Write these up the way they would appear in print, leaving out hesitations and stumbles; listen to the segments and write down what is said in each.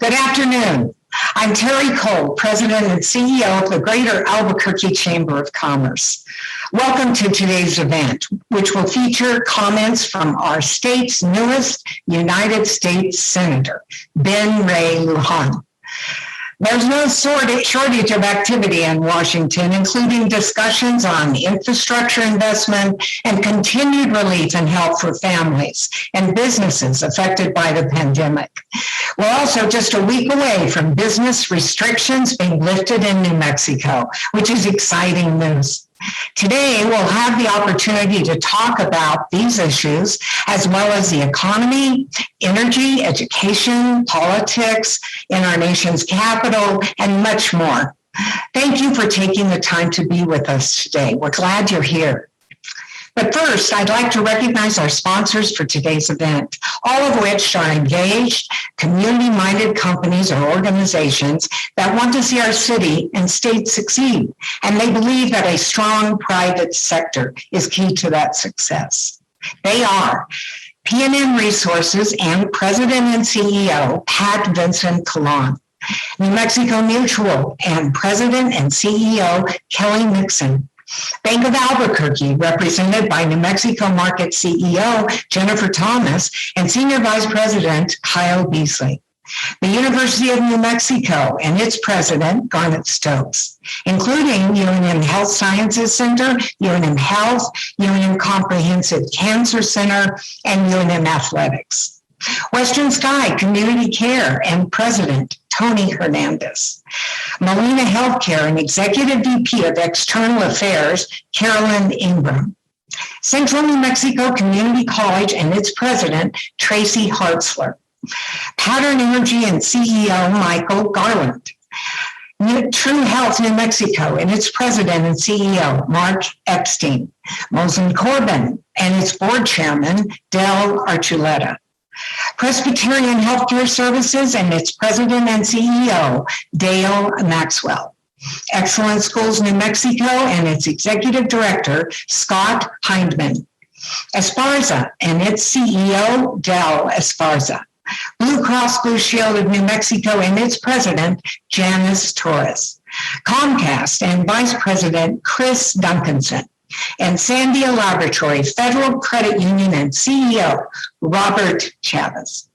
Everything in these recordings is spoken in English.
Good afternoon. I'm Terry Cole, President and CEO of the Greater Albuquerque Chamber of Commerce. Welcome to today's event, which will feature comments from our state's newest United States Senator, Ben Ray Lujan. There's no shortage of activity in Washington, including discussions on infrastructure investment and continued relief and help for families and businesses affected by the pandemic. We're also just a week away from business restrictions being lifted in New Mexico, which is exciting news. Today, we'll have the opportunity to talk about these issues, as well as the economy, energy, education, politics in our nation's capital, and much more. Thank you for taking the time to be with us today. We're glad you're here. But first, I'd like to recognize our sponsors for today's event, all of which are engaged, community-minded companies or organizations that want to see our city and state succeed, and they believe that a strong private sector is key to that success. They are PNM Resources and President and CEO Pat Vincent-Collawn, New Mexico Mutual and President and CEO Kelly Nixon, Bank of Albuquerque, represented by New Mexico Market CEO Jennifer Thomas and Senior Vice President Kyle Beasley. The University of New Mexico and its president, Garnet Stokes, including UNM Health Sciences Center, UNM Health, UNM Comprehensive Cancer Center, and UNM Athletics. Western Sky Community Care and President Tony Hernandez. Molina Healthcare and Executive VP of External Affairs, Carolyn Ingram. Central New Mexico Community College and its president, Tracy Hartzler. Pattern Energy and CEO, Michael Garland. True Health New Mexico and its president and CEO, Mark Epstein. Mosen Corbin and its board chairman, Del Archuleta. Presbyterian Healthcare Services and its president and CEO, Dale Maxwell. Excellent Schools New Mexico and its executive director, Scott Hindman. Esparza and its CEO, Del Esparza. Blue Cross Blue Shield of New Mexico and its president, Janice Torres. Comcast and Vice President, Chris Duncanson. And Sandia Laboratory Federal Credit Union and CEO, Robert Chavez.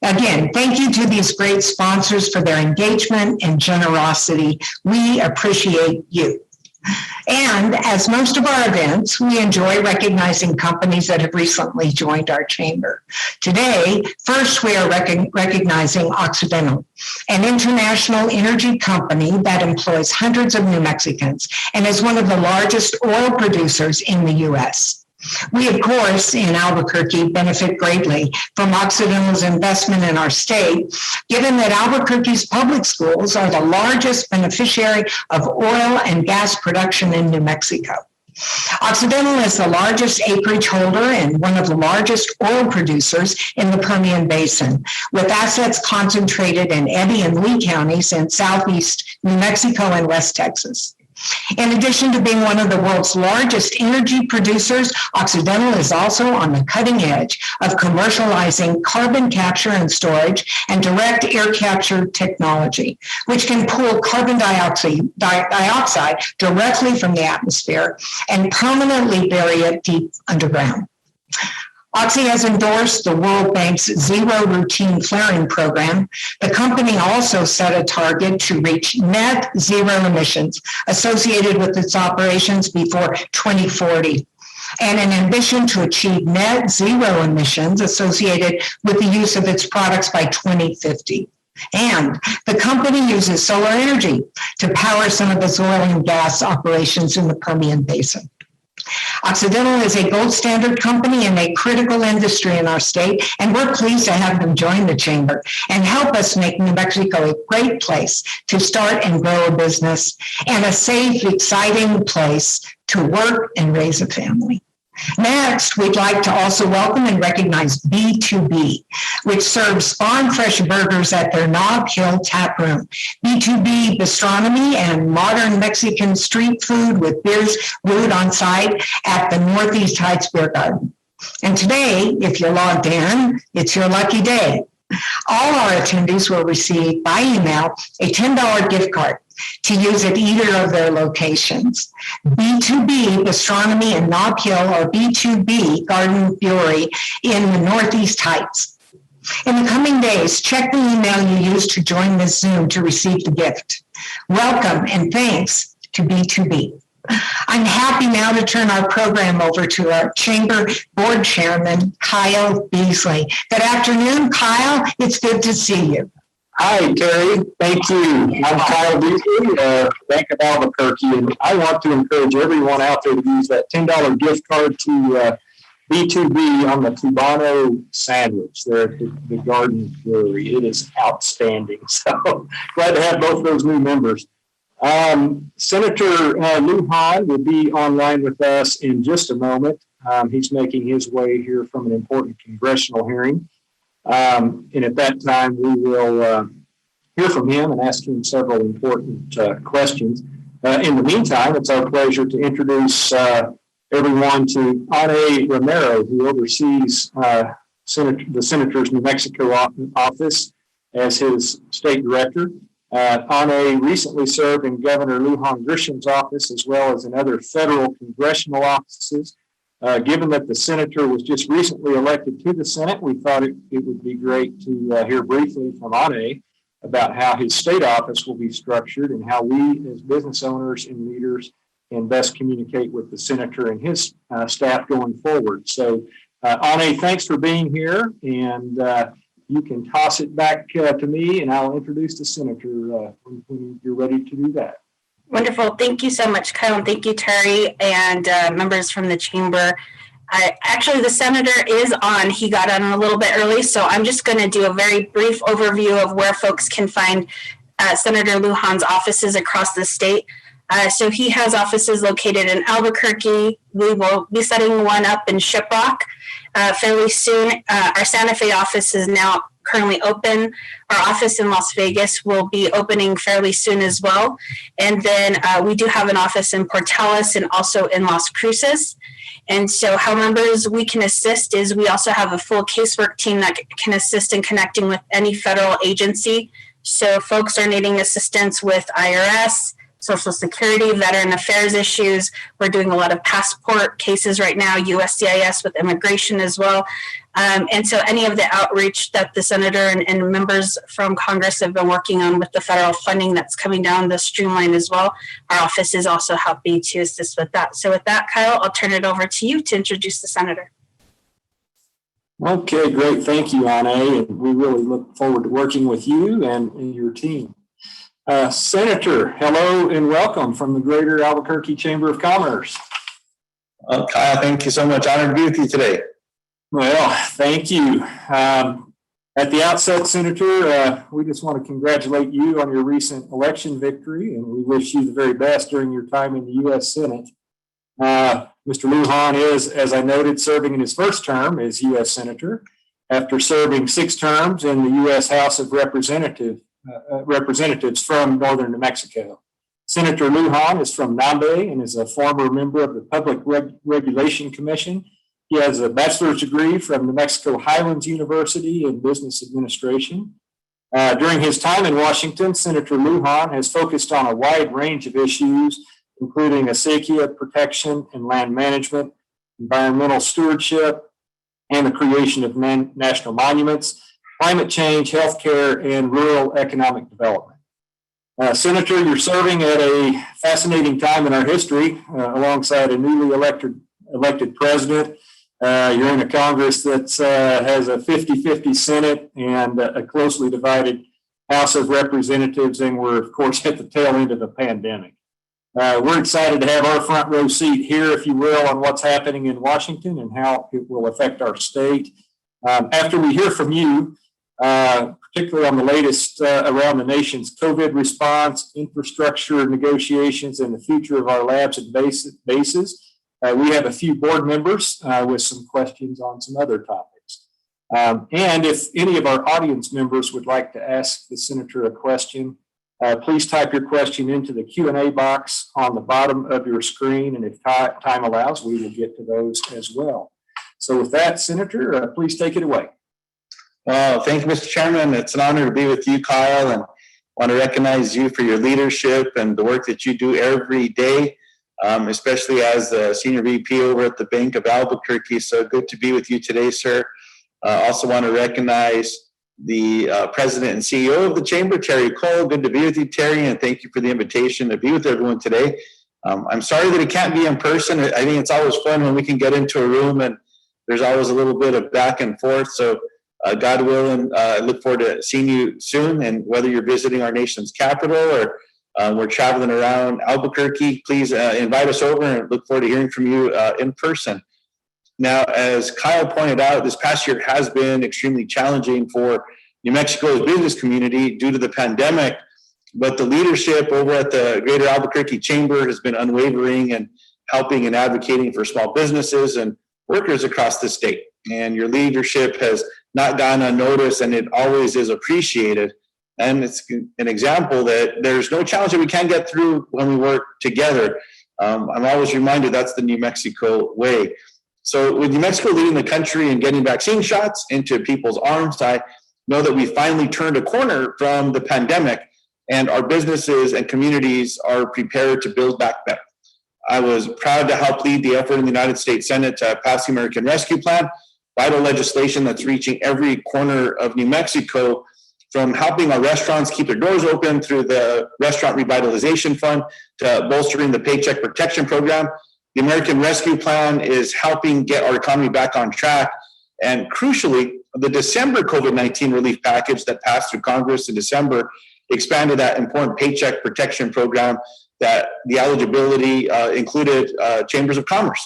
Again, thank you to these great sponsors for their engagement and generosity. We appreciate you. And as most of our events, we enjoy recognizing companies that have recently joined our chamber. Today, first we are recognizing Occidental, an international energy company that employs hundreds of New Mexicans and is one of the largest oil producers in the U.S. We, of course, in Albuquerque benefit greatly from Occidental's investment in our state, given that Albuquerque's public schools are the largest beneficiary of oil and gas production in New Mexico. Occidental is the largest acreage holder and one of the largest oil producers in the Permian Basin, with assets concentrated in Eddy and Lee counties in southeast New Mexico and West Texas. In addition to being one of the world's largest energy producers, Occidental is also on the cutting edge of commercializing carbon capture and storage and direct air capture technology, which can pull carbon dioxide directly from the atmosphere and permanently bury it deep underground. Oxy has endorsed the World Bank's Zero Routine Flaring program. The company also set a target to reach net zero emissions associated with its operations before 2040, and an ambition to achieve net zero emissions associated with the use of its products by 2050. And the company uses solar energy to power some of its oil and gas operations in the Permian Basin. Occidental is a gold standard company in a critical industry in our state, and we're pleased to have them join the chamber and help us make New Mexico a great place to start and grow a business and a safe, exciting place to work and raise a family. Next, we'd like to also welcome and recognize B2B, which serves farm fresh burgers at their Nob Hill Tap Room. B2B Bistronomy and modern Mexican street food with beers brewed on site at the Northeast Heights Beer Garden. And today, if you're logged in, it's your lucky day. All our attendees will receive by email a $10 gift card to use at either of their locations. B2B Gastronomy in Nob Hill or B2B Garden Brewery in the Northeast Heights. In the coming days, check the email you used to join this Zoom to receive the gift. Welcome and thanks to B2B. I'm happy now to turn our program over to our Chamber Board Chairman, Kyle Beasley. Good afternoon, Kyle. It's good to see you. Hi, Terry. Thank you. I'm Kyle Beasley, Bank of Albuquerque, and I want to encourage everyone out there to use that $10 gift card to B2B on the Cubano sandwich there at the Garden Brewery. It is outstanding. So glad to have both of those new members. Senator Lujan will be online with us in just a moment. He's making his way here from an important congressional hearing. And at that time, we will hear from him and ask him several important questions. In the meantime, it's our pleasure to introduce everyone to Ana Romero, who oversees the Senator's New Mexico office as his state director. Ana recently served in Governor Lujan Grisham's office as well as in other federal congressional offices. Given that the senator was just recently elected to the Senate, we thought it would be great to hear briefly from Ana about how his state office will be structured and how we as business owners and leaders can best communicate with the senator and his staff going forward. So, Ana, thanks for being here, and you can toss it back to me, and I'll introduce the senator when you're ready to do that. Wonderful. Thank you so much, Kyle, and thank you, Terry, and members from the chamber. Actually, the senator is on. He got on a little bit early, so I'm just going to do a very brief overview of where folks can find Senator Lujan's offices across the state. So he has offices located in Albuquerque. We will be setting one up in Shiprock fairly soon. Our Santa Fe office is now currently open. Our office in Las Vegas will be opening fairly soon as well. And then we do have an office in Portales and also in Las Cruces. And so how members we can assist is we also have a full casework team that can assist in connecting with any federal agency. So folks are needing assistance with IRS, Social Security, Veteran Affairs issues. We're doing a lot of passport cases right now, USCIS with immigration as well. And so any of the outreach that the senator and members from Congress have been working on with the federal funding that's coming down the streamline as well, our office is also happy to assist with that. So with that, Kyle, I'll turn it over to you to introduce the senator. Okay, great. Thank you, Ana. And we really look forward to working with you and your team. Senator, hello and welcome from the Greater Albuquerque Chamber of Commerce. Kyle, thank you so much. Honored to be with you today. Well, thank you. At the outset, Senator, we just want to congratulate you on your recent election victory, and we wish you the very best during your time in the U.S. Senate. Mr. Lujan is, as I noted, serving in his first term as U.S. Senator after serving 6 terms in the U.S. House of Representatives from northern New Mexico. Senator Lujan is from Nambe and is a former member of the Public Regulation Commission. He has a bachelor's degree from New Mexico Highlands University in Business Administration. During his time in Washington, Senator Lujan has focused on a wide range of issues, including acequia protection and land management, environmental stewardship, and the creation of national monuments, climate change, healthcare, and rural economic development. Senator, you're serving at a fascinating time in our history alongside a newly elected president. You're in a Congress that has a 50-50 Senate and a closely divided House of Representatives, and we're, of course, at the tail end of the pandemic. We're excited to have our front row seat here, if you will, on what's happening in Washington and how it will affect our state. After we hear from you, particularly on the latest around the nation's COVID response, infrastructure negotiations, and the future of our labs and bases, we have a few board members with some questions on some other topics. And if any of our audience members would like to ask the senator a question, please type your question into the Q&A box on the bottom of your screen, and if time allows, we will get to those as well. So with that, Senator, please take it away. Well, thank you, Mr. Chairman. It's an honor to be with you, Kyle, and want to recognize you for your leadership and the work that you do every day, especially as the Senior VP over at the Bank of Albuquerque. So good to be with you today, sir. Also want to recognize the President and CEO of the Chamber, Terry Cole. Good to be with you, Terry, and thank you for the invitation to be with everyone today. I'm sorry that it can't be in person. I think it's always fun when we can get into a room and there's always a little bit of back and forth. So God willing, I look forward to seeing you soon. And whether you're visiting our nation's capital or we're traveling around Albuquerque, please invite us over and look forward to hearing from you in person. Now, as Kyle pointed out, this past year has been extremely challenging for New Mexico's business community due to the pandemic, but the leadership over at the Greater Albuquerque Chamber has been unwavering and helping and advocating for small businesses and workers across the state. And your leadership has not gone unnoticed, and it always is appreciated. And it's an example that there's no challenge that we can't get through when we work together. I'm always reminded that's the New Mexico way. So with New Mexico leading the country and getting vaccine shots into people's arms, I know that we finally turned a corner from the pandemic and our businesses and communities are prepared to build back better. I was proud to help lead the effort in the United States Senate to pass the American Rescue Plan, vital legislation that's reaching every corner of New Mexico, from helping our restaurants keep their doors open through the Restaurant Revitalization Fund to bolstering the Paycheck Protection Program. The American Rescue Plan is helping get our economy back on track. And crucially, the December COVID-19 relief package that passed through Congress in December expanded that important Paycheck Protection Program that the eligibility included chambers of commerce.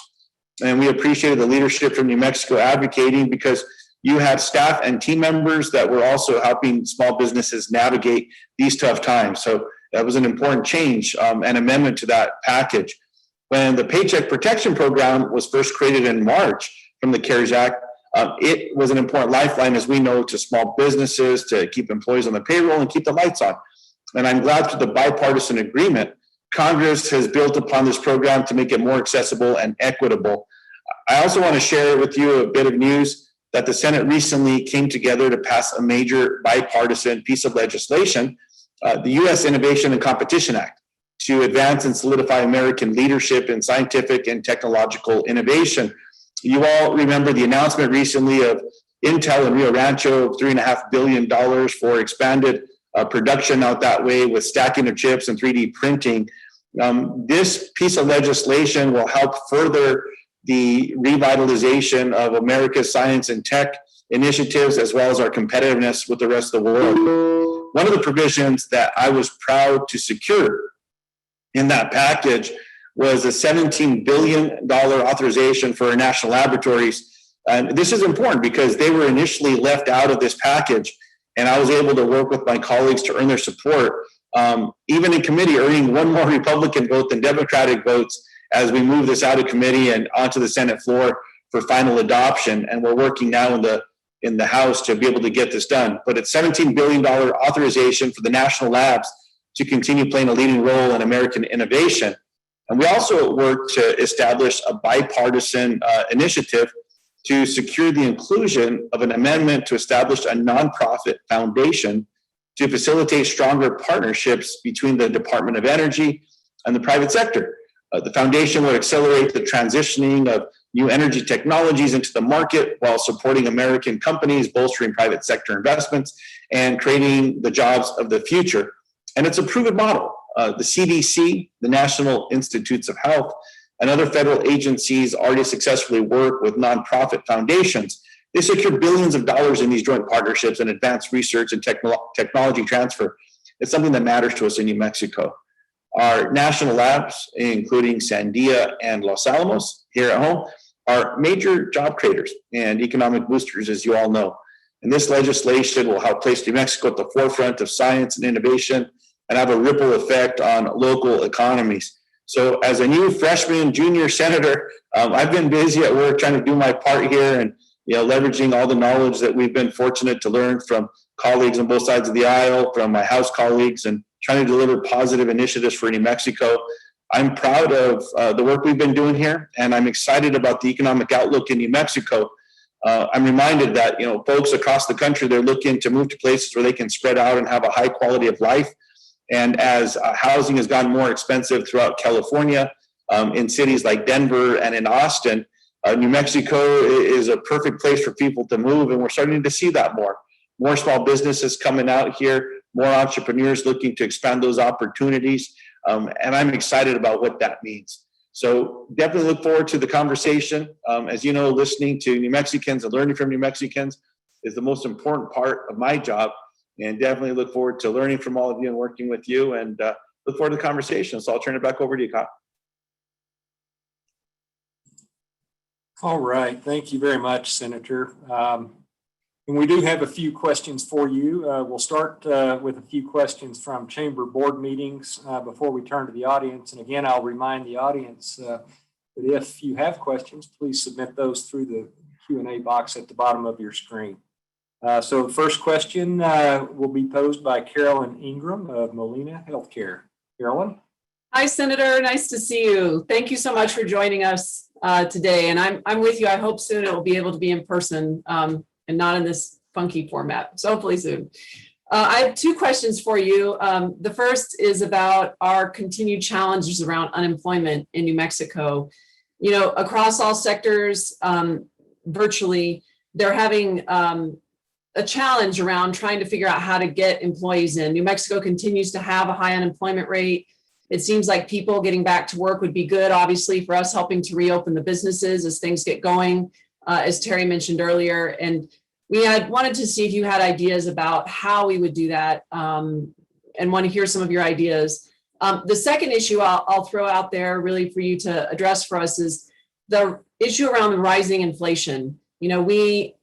And we appreciated the leadership from New Mexico advocating, because you had staff and team members that were also helping small businesses navigate these tough times. So that was an important change and amendment to that package. When the Paycheck Protection Program was first created in March from the CARES Act, it was an important lifeline, as we know, to small businesses to keep employees on the payroll and keep the lights on. And I'm glad through the bipartisan agreement, Congress has built upon this program to make it more accessible and equitable. I also want to share with you a bit of news that the Senate recently came together to pass a major bipartisan piece of legislation, the U.S. Innovation and Competition Act, to advance and solidify American leadership in scientific and technological innovation. You all remember the announcement recently of Intel and Rio Rancho of $3.5 billion for expanded production out that way with stacking of chips and 3D printing. This piece of legislation will help further the revitalization of America's science and tech initiatives, as well as our competitiveness with the rest of the world. One of the provisions that I was proud to secure in that package was a $17 billion authorization for our national laboratories. And this is important because they were initially left out of this package, and I was able to work with my colleagues to earn their support, even in committee, earning one more Republican vote than Democratic votes as we move this out of committee and onto the Senate floor for final adoption. And we're working now in the House to be able to get this done. But it's $17 billion authorization for the national labs to continue playing a leading role in American innovation. And we also work to establish a bipartisan initiative to secure the inclusion of an amendment to establish a nonprofit foundation to facilitate stronger partnerships between the Department of Energy and the private sector. The foundation will accelerate the transitioning of new energy technologies into the market while supporting American companies, bolstering private sector investments, and creating the jobs of the future. And it's a proven model. The CDC, the National Institutes of Health, and other federal agencies already successfully work with nonprofit foundations. They secure billions of dollars in these joint partnerships and advanced research and technology transfer. It's something that matters to us in New Mexico. Our national labs, including Sandia and Los Alamos here at home, are major job creators and economic boosters, as you all know. And this legislation will help place New Mexico at the forefront of science and innovation and have a ripple effect on local economies. So as a new freshman, junior senator, I've been busy at work trying to do my part here and leveraging all the knowledge that we've been fortunate to learn from colleagues on both sides of the aisle, from my House colleagues, and trying to deliver positive initiatives for New Mexico. I'm proud of the work we've been doing here, and I'm excited about the economic outlook in New Mexico. I'm reminded that, folks across the country, they're looking to move to places where they can spread out and have a high quality of life. And as housing has gotten more expensive throughout California, in cities like Denver and in Austin, New Mexico is a perfect place for people to move. And we're starting to see that more small businesses coming out here, more entrepreneurs looking to expand those opportunities. And I'm excited about what that means. So definitely look forward to the conversation. As you know, listening to New Mexicans and learning from New Mexicans is the most important part of my job. And definitely look forward to learning from all of you and working with you, and look forward to the conversation. So I'll turn it back over to you, Kyle. All right. Thank you very much, Senator. And we do have a few questions for you. We'll start with a few questions from chamber board meetings before we turn to the audience. And again, I'll remind the audience that if you have questions, please submit those through the Q&A box at the bottom of your screen. So the first question will be posed by Carolyn Ingram of Molina Healthcare. Carolyn? Hi, Senator. Nice to see you. Thank you so much for joining us today. And I'm with you. I hope soon it will be able to be in person and not in this funky format. So hopefully soon. I have two questions for you. The first is about our continued challenges around unemployment in New Mexico. Across all sectors, virtually, they're having a challenge around trying to figure out how to get employees in. New Mexico continues to have a high unemployment rate. It seems like people getting back to work would be good, obviously, for us helping to reopen the businesses as things get going, as Terry mentioned earlier. And we had wanted to see if you had ideas about how we would do that, and want to hear some of your ideas. The second issue I'll throw out there really for you to address for us is the issue around the rising inflation. We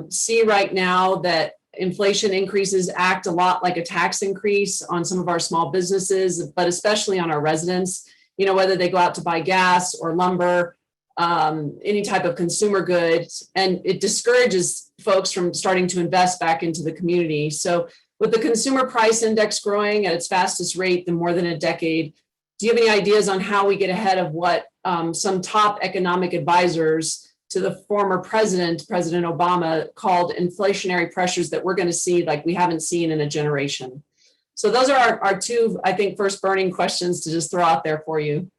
see right now that inflation increases act a lot like a tax increase on some of our small businesses, but especially on our residents, whether they go out to buy gas or lumber, any type of consumer goods, and it discourages folks from starting to invest back into the community. So with the consumer price index growing at its fastest rate in more than a decade, do you have any ideas on how we get ahead of what some top economic advisors to the former President Obama, called inflationary pressures that we're going to see like we haven't seen in a generation? So those are our two, I think, first burning questions to just throw out there for you.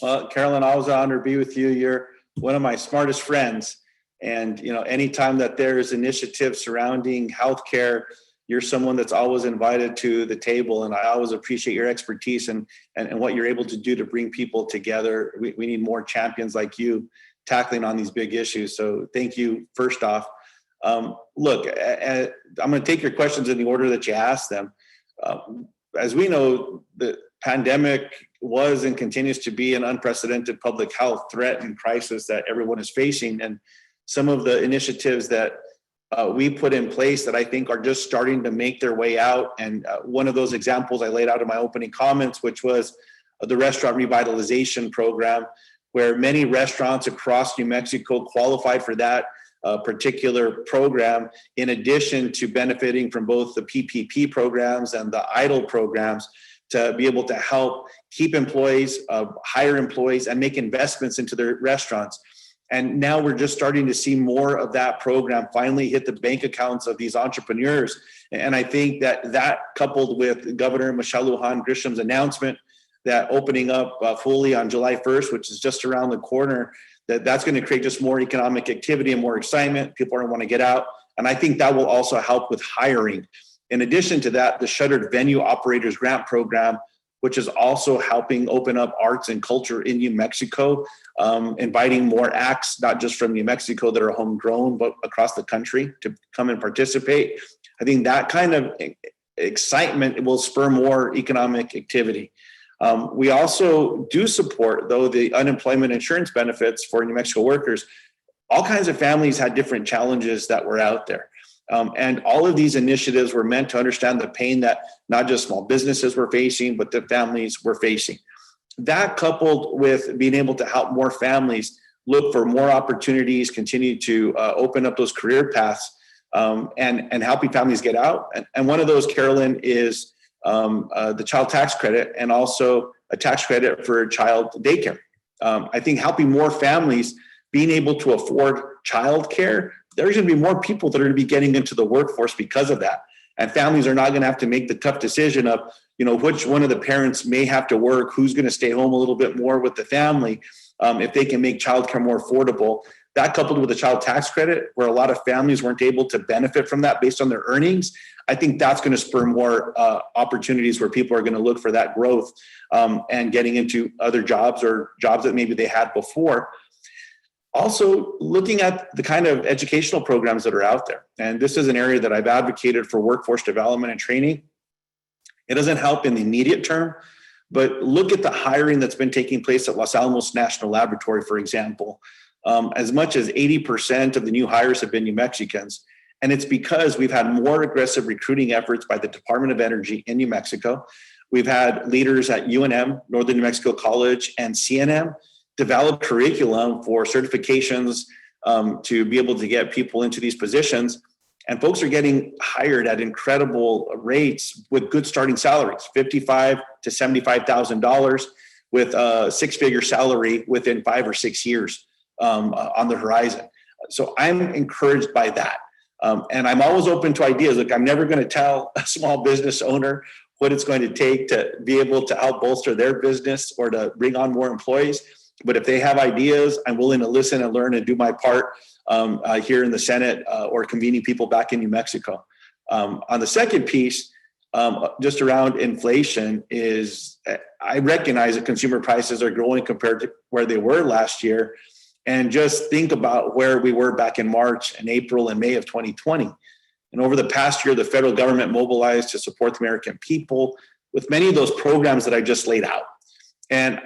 Well, Carolyn, always an honor to be with you. You're one of my smartest friends. And, anytime that there's initiatives surrounding healthcare, you're someone that's always invited to the table. And I always appreciate your expertise and what you're able to do to bring people together. We need more champions like you tackling on these big issues. So thank you, first off. Look, I'm going to take your questions in the order that you asked them. As we know, the pandemic was and continues to be an unprecedented public health threat and crisis that everyone is facing. And some of the initiatives that we put in place that I think are just starting to make their way out. And one of those examples I laid out in my opening comments, which was the restaurant revitalization program, where many restaurants across New Mexico qualified for that particular program, in addition to benefiting from both the PPP programs and the EIDL programs, to be able to help keep employees, hire employees, and make investments into their restaurants. And now we're just starting to see more of that program finally hit the bank accounts of these entrepreneurs. And I think that coupled with Governor Michelle Lujan Grisham's announcement that opening up fully on July 1st, which is just around the corner, that's going to create just more economic activity and more excitement. People are going to want to get out. And I think that will also help with hiring. In addition to that, the Shuttered Venue Operators Grant Program, which is also helping open up arts and culture in New Mexico, inviting more acts, not just from New Mexico that are homegrown, but across the country to come and participate. I think that kind of excitement will spur more economic activity. We also do support, though, the unemployment insurance benefits for New Mexico workers. All kinds of families had different challenges that were out there. And all of these initiatives were meant to understand the pain that not just small businesses were facing, but the families were facing. That, coupled with being able to help more families look for more opportunities, continue to open up those career paths, and helping families get out. And one of those, Carolyn, is the child tax credit, and also a tax credit for child daycare. I think helping more families being able to afford childcare, there's going to be more people that are going to be getting into the workforce because of that. And families are not going to have to make the tough decision of, which one of the parents may have to work, who's going to stay home a little bit more with the family, if they can make childcare more affordable. That coupled with the child tax credit, where a lot of families weren't able to benefit from that based on their earnings, I think that's going to spur more opportunities where people are going to look for that growth and getting into other jobs or jobs that maybe they had before. Also, looking at the kind of educational programs that are out there. And this is an area that I've advocated for workforce development and training. It doesn't help in the immediate term, but look at the hiring that's been taking place at Los Alamos National Laboratory, for example. As much as 80% of the new hires have been New Mexicans. And it's because we've had more aggressive recruiting efforts by the Department of Energy in New Mexico. We've had leaders at UNM, Northern New Mexico College, and CNM develop curriculum for certifications to be able to get people into these positions. And folks are getting hired at incredible rates with good starting salaries, $55,000 to $75,000 with a six-figure salary within 5 or 6 years on the horizon. So I'm encouraged by that. And I'm always open to ideas. Look, I'm never going to tell a small business owner what it's going to take to be able to help bolster their business or to bring on more employees. But if they have ideas, I'm willing to listen and learn and do my part here in the Senate or convening people back in New Mexico. On the second piece, just around inflation, is I recognize that consumer prices are growing compared to where they were last year. And just think about where we were back in March and April and May of 2020. And over the past year, the federal government mobilized to support the American people with many of those programs that I just laid out. And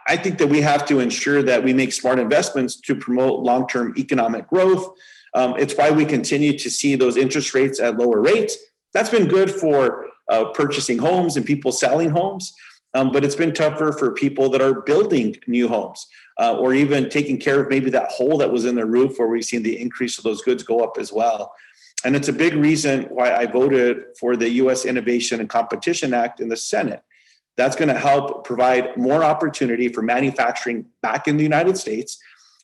I think that we have to ensure that we make smart investments to promote long-term economic growth. It's why we continue to see those interest rates at lower rates. That's been good for purchasing homes and people selling homes. But it's been tougher for people that are building new homes or even taking care of maybe that hole that was in their roof, where we've seen the increase of those goods go up as well. And it's a big reason why I voted for the U.S. Innovation and Competition Act in the Senate. That's going to help provide more opportunity for manufacturing back in the United States,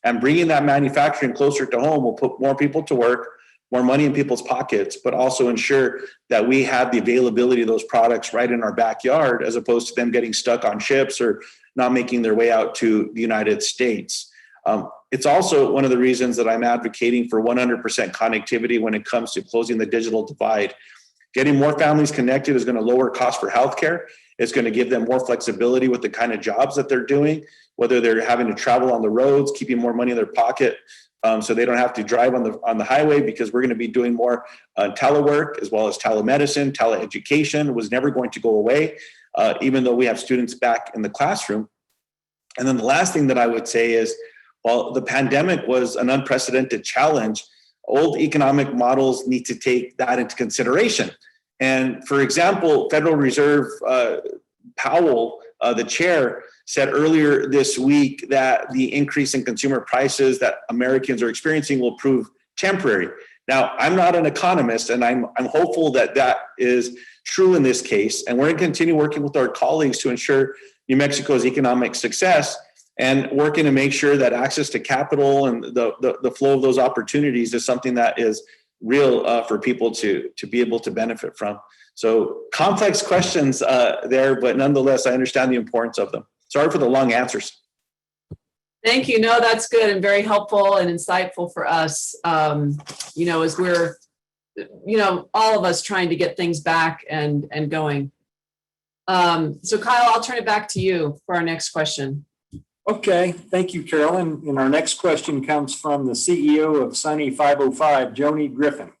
and bringing that manufacturing closer to home will put more people to work, more money in people's pockets, but also ensure that we have the availability of those products right in our backyard, as opposed to them getting stuck on ships or not making their way out to the United States. It's also one of the reasons that I'm advocating for 100% connectivity when it comes to closing the digital divide. Getting more families connected is going to lower costs for healthcare. It's going to give them more flexibility with the kind of jobs that they're doing, whether they're having to travel on the roads, keeping more money in their pocket, so they don't have to drive on the highway, because we're going to be doing more telework as well as telemedicine. Teleeducation was never going to go away, even though we have students back in the classroom. And then the last thing that I would say is, while the pandemic was an unprecedented challenge, old economic models need to take that into consideration. And for example, Federal Reserve Powell, the chair, said earlier this week that the increase in consumer prices that Americans are experiencing will prove temporary. Now, I'm not an economist, and I'm hopeful that that is true in this case. And we're going to continue working with our colleagues to ensure New Mexico's economic success, and working to make sure that access to capital and the flow of those opportunities is something that is real for people to be able to benefit from. So complex questions there, but nonetheless, I understand the importance of them. Sorry for the long answers. Thank you. No, that's good and very helpful and insightful for us, as we're, all of us trying to get things back and going. So Kyle, I'll turn it back to you for our next question. Okay, thank you, Carolyn. And our next question comes from the CEO of Sunny 505, Joni Griffin.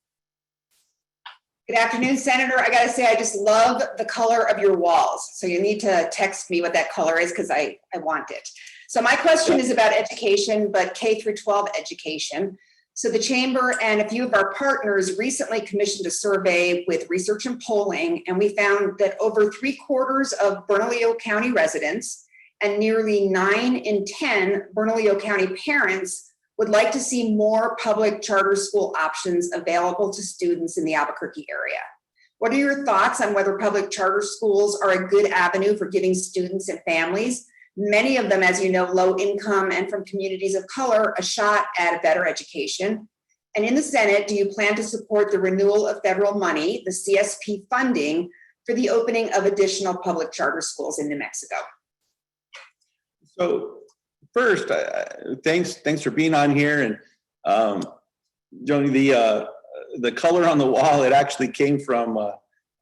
Good afternoon, Senator. I got to say, I just love the color of your walls. So you need to text me what that color is, because I want it. So my question is about education, but K through 12 education. So the Chamber and a few of our partners recently commissioned a survey with research and polling, and we found that over 3/4 of Bernalillo County residents and nearly 9 in 10 Bernalillo County parents would like to see more public charter school options available to students in the Albuquerque area. What are your thoughts on whether public charter schools are a good avenue for giving students and families many of them, as you know, low income and from communities of color, a shot at a better education? And in the Senate, do you plan to support the renewal of federal money, the CSP funding, for the opening of additional public charter schools in New Mexico? So first, thanks for being on here. And Joni, the color on the wall, it actually came from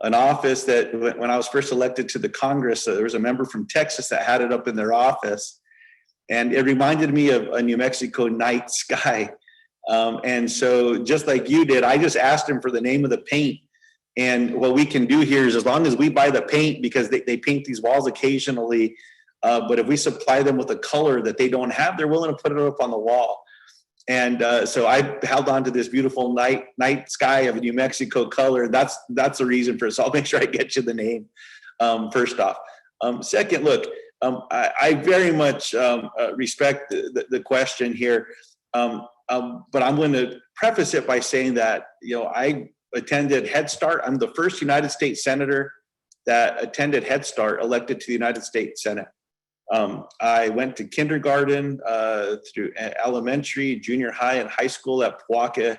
an office that when I was first elected to the Congress, there was a member from Texas that had it up in their office. And it reminded me of a New Mexico night sky. And so just like you did, I just asked him for the name of the paint. And what we can do here is, as long as we buy the paint, because they paint these walls occasionally, but if we supply them with a color that they don't have, they're willing to put it up on the wall. And so I held on to this beautiful night sky of New Mexico color. That's the reason for it. So I'll make sure I get you the name first off. Second, look, I very much respect the question here, but I'm going to preface it by saying that, I attended Head Start. I'm the first United States Senator that attended Head Start elected to the United States Senate. I went to kindergarten through elementary, junior high, and high school at Pojoaque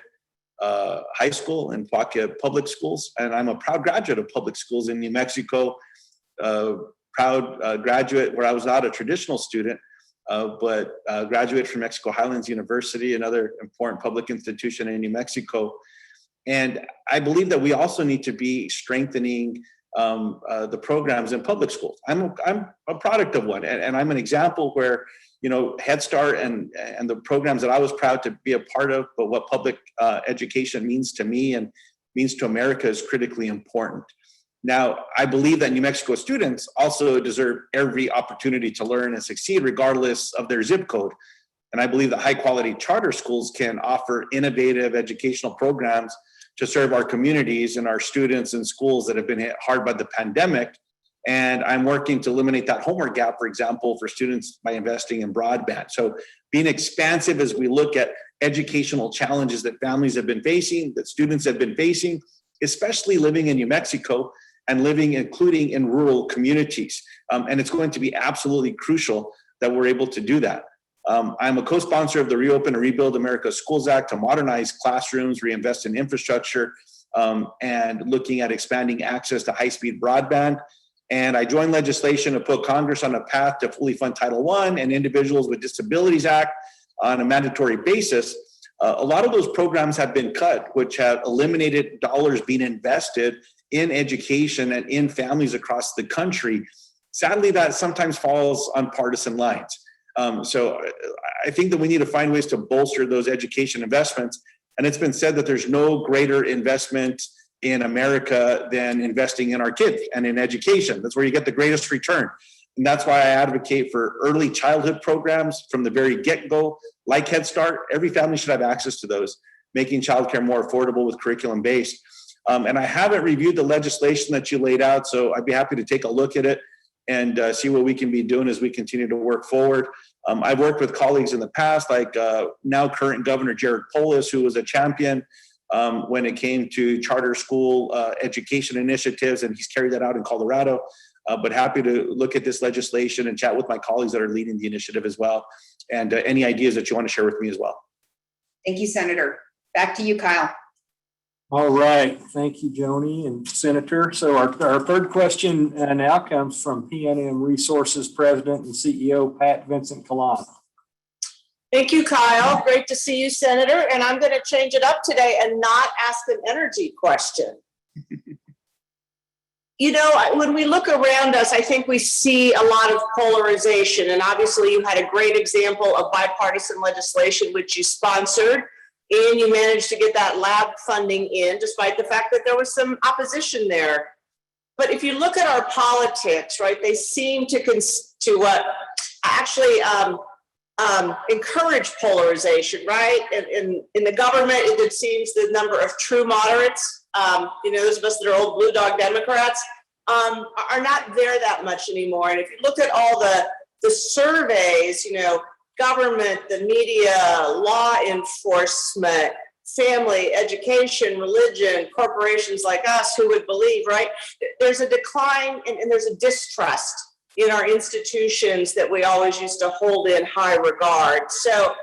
High School and Pojoaque Public Schools. And I'm a proud graduate of public schools in New Mexico, proud graduate where I was not a traditional student, but graduate from Mexico Highlands University, another important public institution in New Mexico. And I believe that we also need to be strengthening the programs in public schools. I'm a product of one, and I'm an example where, Head Start and the programs that I was proud to be a part of, but what public education means to me and means to America is critically important. Now, I believe that New Mexico students also deserve every opportunity to learn and succeed regardless of their zip code. And I believe that high quality charter schools can offer innovative educational programs to serve our communities and our students in schools that have been hit hard by the pandemic. And I'm working to eliminate that homework gap, for example, for students by investing in broadband. So being expansive as we look at educational challenges that families have been facing, that students have been facing, especially living in New Mexico and including in rural communities. And it's going to be absolutely crucial that we're able to do that. I'm a co-sponsor of the Reopen and Rebuild America Schools Act to modernize classrooms, reinvest in infrastructure, and looking at expanding access to high-speed broadband. And I joined legislation to put Congress on a path to fully fund Title I and Individuals with Disabilities Act on a mandatory basis. A lot of those programs have been cut, which have eliminated dollars being invested in education and in families across the country. Sadly, that sometimes falls on partisan lines. So I think that we need to find ways to bolster those education investments. And it's been said that there's no greater investment in America than investing in our kids and in education. That's where you get the greatest return. And that's why I advocate for early childhood programs from the very get-go, like Head Start. Every family should have access to those, making childcare more affordable with curriculum-based. And I haven't reviewed the legislation that you laid out, so I'd be happy to take a look at it and see what we can be doing as we continue to work forward. I've worked with colleagues in the past, like now current Governor Jared Polis, who was a champion when it came to charter school education initiatives, and he's carried that out in Colorado. But happy to look at this legislation and chat with my colleagues that are leading the initiative as well, and any ideas that you want to share with me as well. Thank you, Senator. Back to you, Kyle. All right. Thank you, Joni and Senator. So our third question now comes from PNM Resources President and CEO, Pat Vincent-Collawn. Thank you, Kyle. Great to see you, Senator. And I'm going to change it up today and not ask an energy question. When we look around us, I think we see a lot of polarization. And obviously, you had a great example of bipartisan legislation, which you sponsored. And you managed to get that lab funding in, despite the fact that there was some opposition there. But if you look at our politics, right, they seem to encourage polarization, right? In the government, it seems the number of true moderates, those of us that are old blue dog Democrats, are not there that much anymore. And if you look at all the surveys, government, the media, law enforcement, family, education, religion, corporations like us, who would believe, right? There's a decline and there's a distrust in our institutions that we always used to hold in high regard. So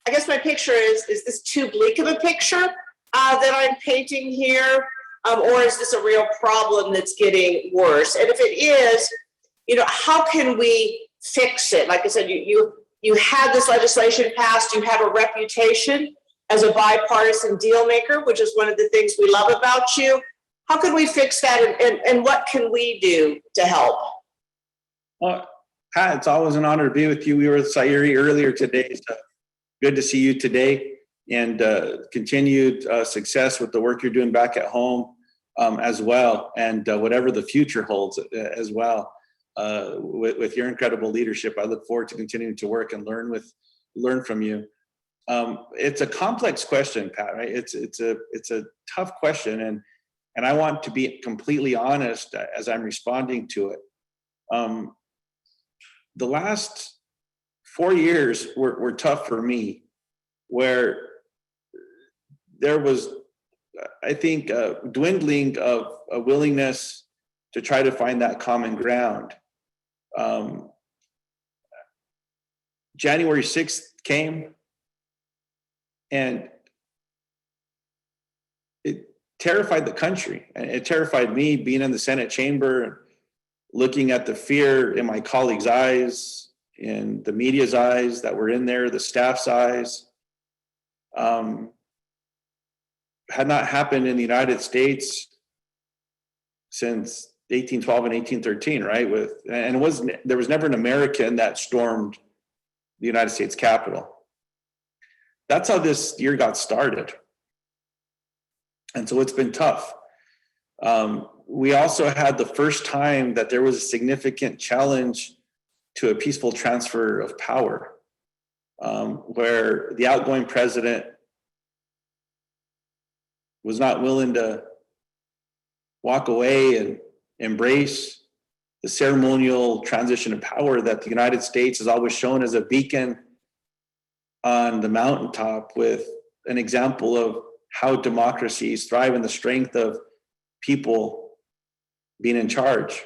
I guess my picture is this too bleak of a picture that I'm painting here? Or is this a real problem that's getting worse? And if it is, how can we fix it? Like I said, you had this legislation passed, you have a reputation as a bipartisan deal maker, which is one of the things we love about you. How can we fix that, and what can we do to help? Well, Pat, it's always an honor to be with you. We were with Sayuri earlier today. So good to see you today, and continued success with the work you're doing back at home as well, and whatever the future holds as well. With your incredible leadership, I look forward to continuing to work and learn from you. It's a complex question, Pat, right? It's a tough question, and I want to be completely honest as I'm responding to it. The last 4 years were tough for me, where there was, I think, a dwindling of a willingness to try to find that common ground. January 6th came, and it terrified the country, and it terrified me being in the Senate chamber and looking at the fear in my colleagues' eyes, in the media's eyes that were in there, the staff's eyes. Had not happened in the United States since 1812 and 1813, right? There was never an American that stormed the United States Capitol. That's how this year got started. And so it's been tough. We also had the first time that there was a significant challenge to a peaceful transfer of power, where the outgoing president was not willing to walk away and embrace the ceremonial transition of power that the United States has always shown as a beacon on the mountaintop, with an example of how democracies thrive in the strength of people being in charge.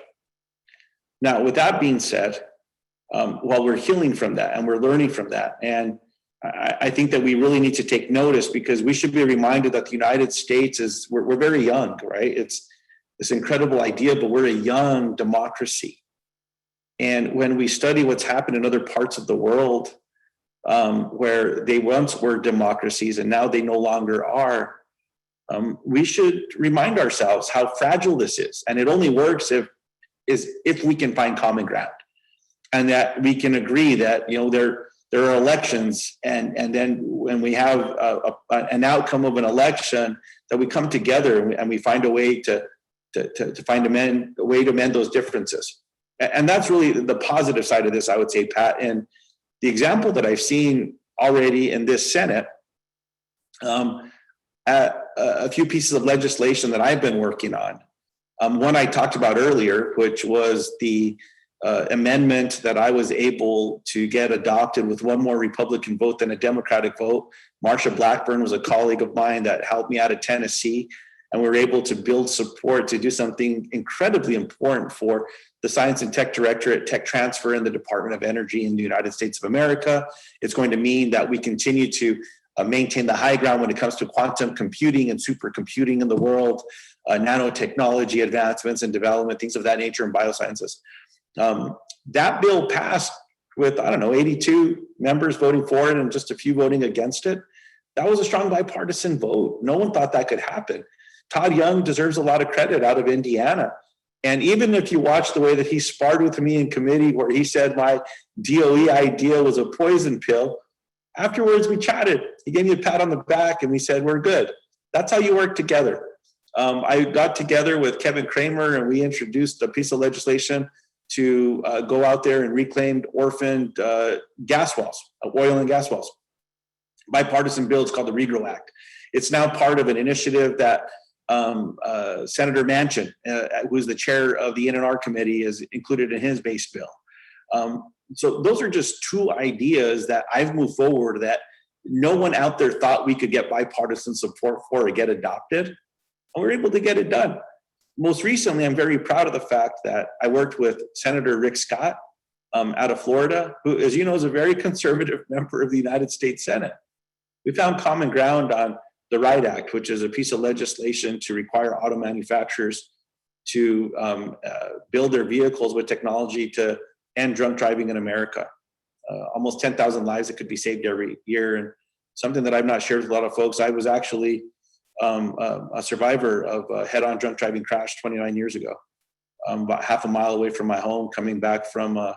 Now, with that being said, while we're healing from that and we're learning from that, and I think that we really need to take notice, because we should be reminded that the United States we're very young, right? It's this incredible idea, but we're a young democracy. And when we study what's happened in other parts of the world, where they once were democracies and now they no longer are, we should remind ourselves how fragile this is. And it only works if we can find common ground, and that we can agree that, there are elections, and then when we have an outcome of an election, that we come together and we find a way to amend those differences. And that's really the positive side of this, I would say, Pat. And the example that I've seen already in this Senate, a few pieces of legislation that I've been working on. One I talked about earlier, which was the amendment that I was able to get adopted with one more Republican vote than a Democratic vote. Marsha Blackburn was a colleague of mine that helped me out of Tennessee, and we were able to build support to do something incredibly important for the Science and Tech Directorate, Tech Transfer in the Department of Energy in the United States of America. It's going to mean that we continue to maintain the high ground when it comes to quantum computing and supercomputing in the world, nanotechnology advancements and development, things of that nature in biosciences. That bill passed with, 82 members voting for it and just a few voting against it. That was a strong bipartisan vote. No one thought that could happen. Todd Young deserves a lot of credit out of Indiana. And even if you watch the way that he sparred with me in committee, where he said my DOE idea was a poison pill, afterwards we chatted. He gave me a pat on the back and we said, we're good. That's how you work together. I got together with Kevin Kramer and we introduced a piece of legislation to go out there and reclaim orphaned gas wells, oil and gas wells. Bipartisan bill, it's called the ReGrow Act. It's now part of an initiative that Senator Manchin, who's the chair of the NNR committee, is included in his base bill. So those are just two ideas that I've moved forward that no one out there thought we could get bipartisan support for or get adopted. And we're able to get it done. Most recently, I'm very proud of the fact that I worked with Senator Rick Scott out of Florida, who, as you know, is a very conservative member of the United States Senate. We found common ground on the RIDE Act, which is a piece of legislation to require auto manufacturers to build their vehicles with technology to end drunk driving in America. Almost 10,000 lives that could be saved every year. And something that I've not shared with a lot of folks, I was actually a survivor of a head-on drunk driving crash 29 years ago, about half a mile away from my home, coming back from a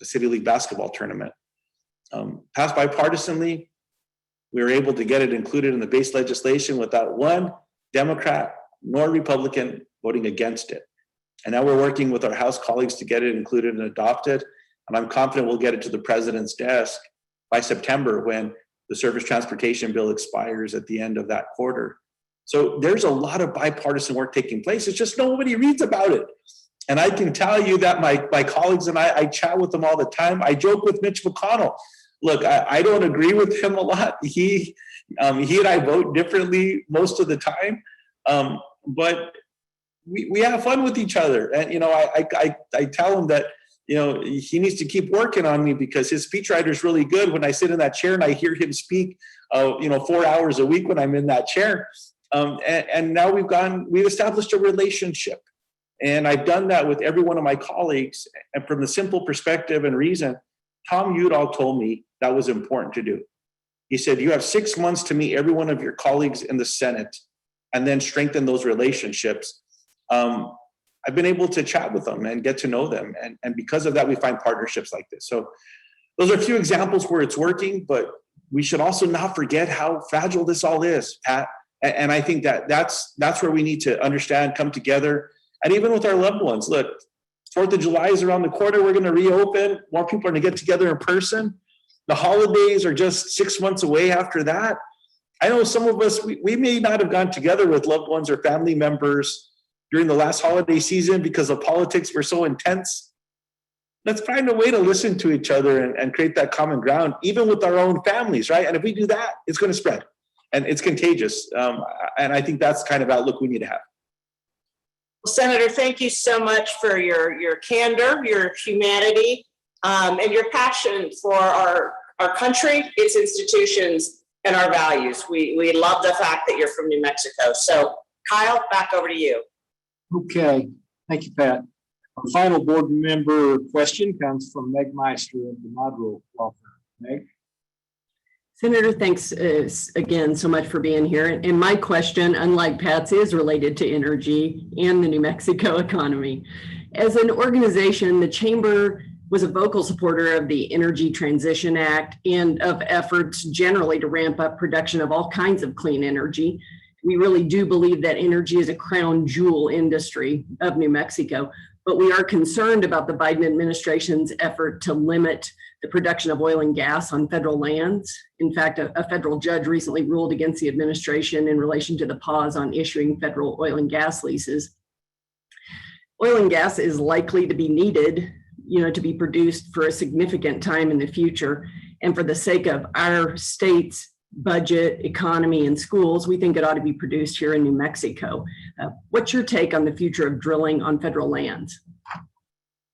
City League basketball tournament. Passed bipartisanly, we were able to get it included in the base legislation without one Democrat nor Republican voting against it. And now we're working with our House colleagues to get it included and adopted. And I'm confident we'll get it to the president's desk by September when the surface transportation bill expires at the end of that quarter. So there's a lot of bipartisan work taking place. It's just nobody reads about it. And I can tell you that my colleagues and I chat with them all the time. I joke with Mitch McConnell. Look, I don't agree with him a lot. He and I vote differently most of the time, but we have fun with each other. And, I tell him that, he needs to keep working on me because his speechwriter is really good. When I sit in that chair and I hear him speak, 4 hours a week when I'm in that chair. And now we've established a relationship. And I've done that with every one of my colleagues. And from the simple perspective and reason, Tom Udall told me that was important to do. He said, you have 6 months to meet every one of your colleagues in the Senate and then strengthen those relationships. I've been able to chat with them and get to know them. And because of that, we find partnerships like this. So those are a few examples where it's working, but we should also not forget how fragile this all is, Pat. And I think that's where we need to understand, come together. And even with our loved ones, look, 4th of July is around the corner. We're going to reopen. More people are going to get together in person. The holidays are just 6 months away after that. I know some of us, we may not have gone together with loved ones or family members during the last holiday season because the politics were so intense. Let's find a way to listen to each other and create that common ground, even with our own families, right? And if we do that, it's going to spread and it's contagious. And I think that's the kind of outlook we need to have. Well, Senator, thank you so much for your candor, your humanity, and your passion for our country, its institutions, and our values. We love the fact that you're from New Mexico. So, Kyle, back over to you. Okay, thank you, Pat. Our final board member question comes from Meg Meister of the Modro Law Firm. Meg? Senator, thanks again so much for being here. And my question, unlike Pat's, is related to energy and the New Mexico economy. As an organization, the Chamber was a vocal supporter of the Energy Transition Act and of efforts generally to ramp up production of all kinds of clean energy. We really do believe that energy is a crown jewel industry of New Mexico, but we are concerned about the Biden administration's effort to limit the production of oil and gas on federal lands. In fact, a federal judge recently ruled against the administration in relation to the pause on issuing federal oil and gas leases. Oil and gas is likely to be needed, to be produced for a significant time in the future. And for the sake of our state's budget, economy, and schools, we think it ought to be produced here in New Mexico. What's your take on the future of drilling on federal lands?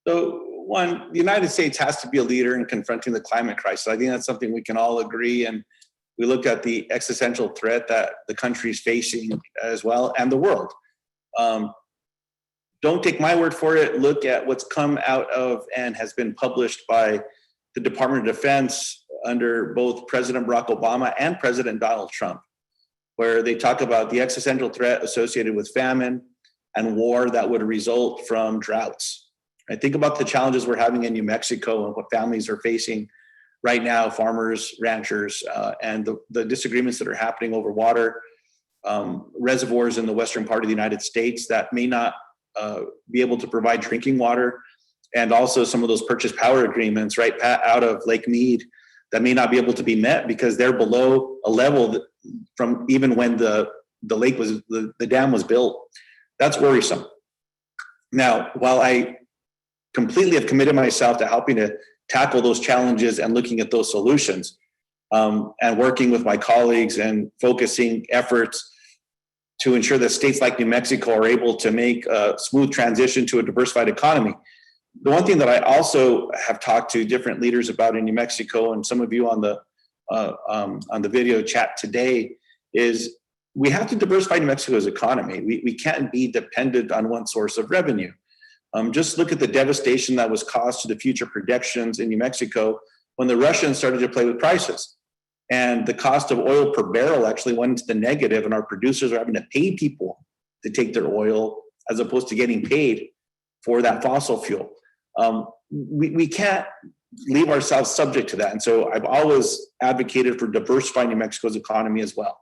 So, one, the United States has to be a leader in confronting the climate crisis. I think that's something we can all agree. And we look at the existential threat that the country is facing as well, and the world. Don't take my word for it. Look at what's come out of and has been published by the Department of Defense under both President Barack Obama and President Donald Trump, where they talk about the existential threat associated with famine and war that would result from droughts. I think about the challenges we're having in New Mexico and what families are facing right now, farmers, ranchers, and the disagreements that are happening over water, reservoirs in the western part of the United States that may not be able to provide drinking water, and also some of those purchase power agreements, right, out of Lake Mead that may not be able to be met because they're below a level from even when the lake was, the dam was built. That's worrisome. Now, while I completely have committed myself to helping to tackle those challenges and looking at those solutions, and working with my colleagues and focusing efforts to ensure that states like New Mexico are able to make a smooth transition to a diversified economy, The one thing that I also have talked to different leaders about in New Mexico, and some of you on the video chat today, is we have to diversify New Mexico's economy. We can't be dependent on one source of revenue. Just look at the devastation that was caused to the future projections in New Mexico when the Russians started to play with prices. And the cost of oil per barrel actually went into the negative, and our producers are having to pay people to take their oil as opposed to getting paid for that fossil fuel. We can't leave ourselves subject to that. And so I've always advocated for diversifying New Mexico's economy as well.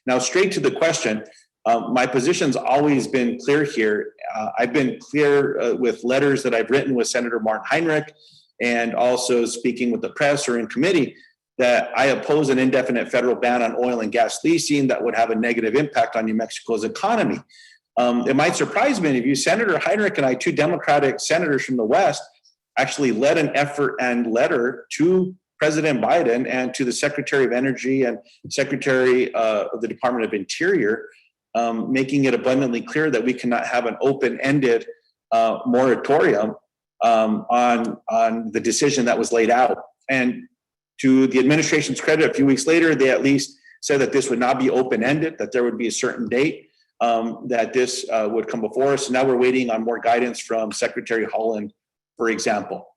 Now, straight to the question, my position's always been clear here. I've been clear with letters that I've written with Senator Martin Heinrich, and also speaking with the press or in committee, that I oppose an indefinite federal ban on oil and gas leasing that would have a negative impact on New Mexico's economy. It might surprise many of you, Senator Heinrich and I, two Democratic senators from the West, actually led an effort and letter to President Biden and to the Secretary of Energy and Secretary of the Department of Interior, making it abundantly clear that we cannot have an open-ended moratorium on the decision that was laid out. And to the administration's credit, a few weeks later, they at least said that this would not be open-ended, that there would be a certain date that this would come before us. And now we're waiting on more guidance from Secretary Haaland, for example.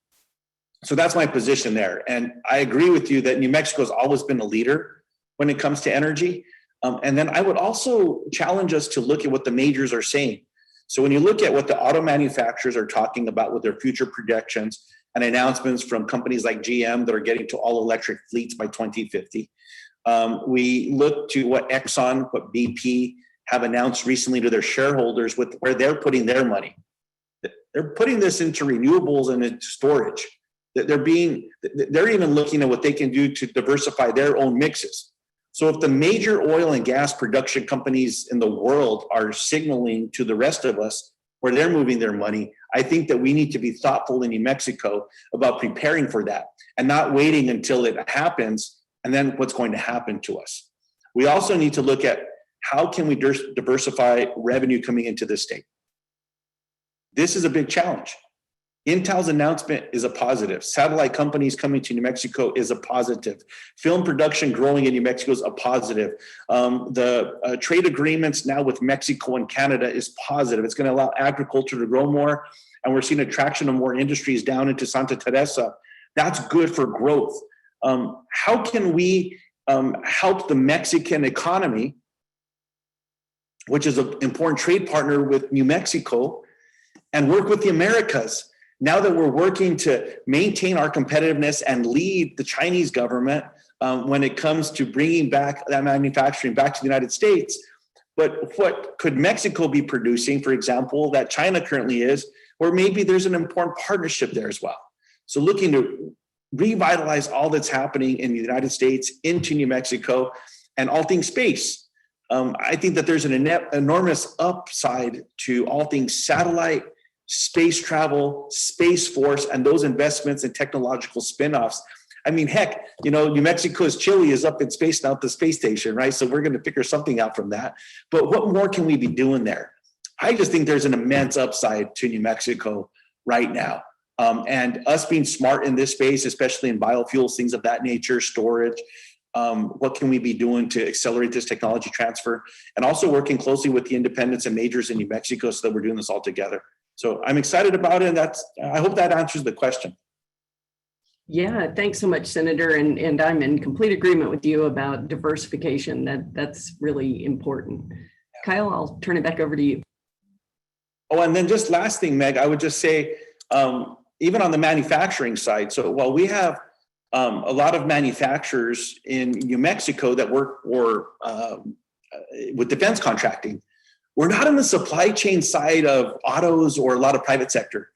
So that's my position there. And I agree with you that New Mexico has always been a leader when it comes to energy. And then I would also challenge us to look at what the majors are saying. So when you look at what the auto manufacturers are talking about with their future projections and announcements from companies like GM that are getting to all electric fleets by 2050, we look to what Exxon, what BP have announced recently to their shareholders with where they're putting their money. They're putting this into renewables and into storage. They're even looking at what they can do to diversify their own mixes. So if the major oil and gas production companies in the world are signaling to the rest of us where they're moving their money, I think that we need to be thoughtful in New Mexico about preparing for that and not waiting until it happens and then what's going to happen to us. We also need to look at how can we diversify revenue coming into this state. This is a big challenge. Intel's announcement is a positive. Satellite companies coming to New Mexico is a positive. Film production growing in New Mexico is a positive. The trade agreements now with Mexico and Canada is positive. It's going to allow agriculture to grow more, and we're seeing attraction of more industries down into Santa Teresa. That's good for growth. How can we help the Mexican economy, which is an important trade partner with New Mexico, and work with the Americas? Now that we're working to maintain our competitiveness and lead the Chinese government when it comes to bringing back that manufacturing back to the United States, but what could Mexico be producing, for example, that China currently is, or maybe there's an important partnership there as well. So looking to revitalize all that's happening in the United States into New Mexico and all things space. I think that there's an enormous upside to all things satellite, space travel, Space Force, and those investments in technological spin-offs. I mean, heck, New Mexico's Chile is up in space now at the space station, right? So we're going to figure something out from that. But what more can we be doing there? I just think there's an immense upside to New Mexico right now. And us being smart in this space, especially in biofuels, things of that nature, storage, what can we be doing to accelerate this technology transfer? And also working closely with the independents and majors in New Mexico so that we're doing this all together. So I'm excited about it, and I hope that answers the question. Yeah, thanks so much, Senator. And I'm in complete agreement with you about diversification. That's really important. Kyle, I'll turn it back over to you. Oh, and then just last thing, Meg, I would just say, even on the manufacturing side, so while we have a lot of manufacturers in New Mexico that work with defense contracting, we're not on the supply chain side of autos or a lot of private sector.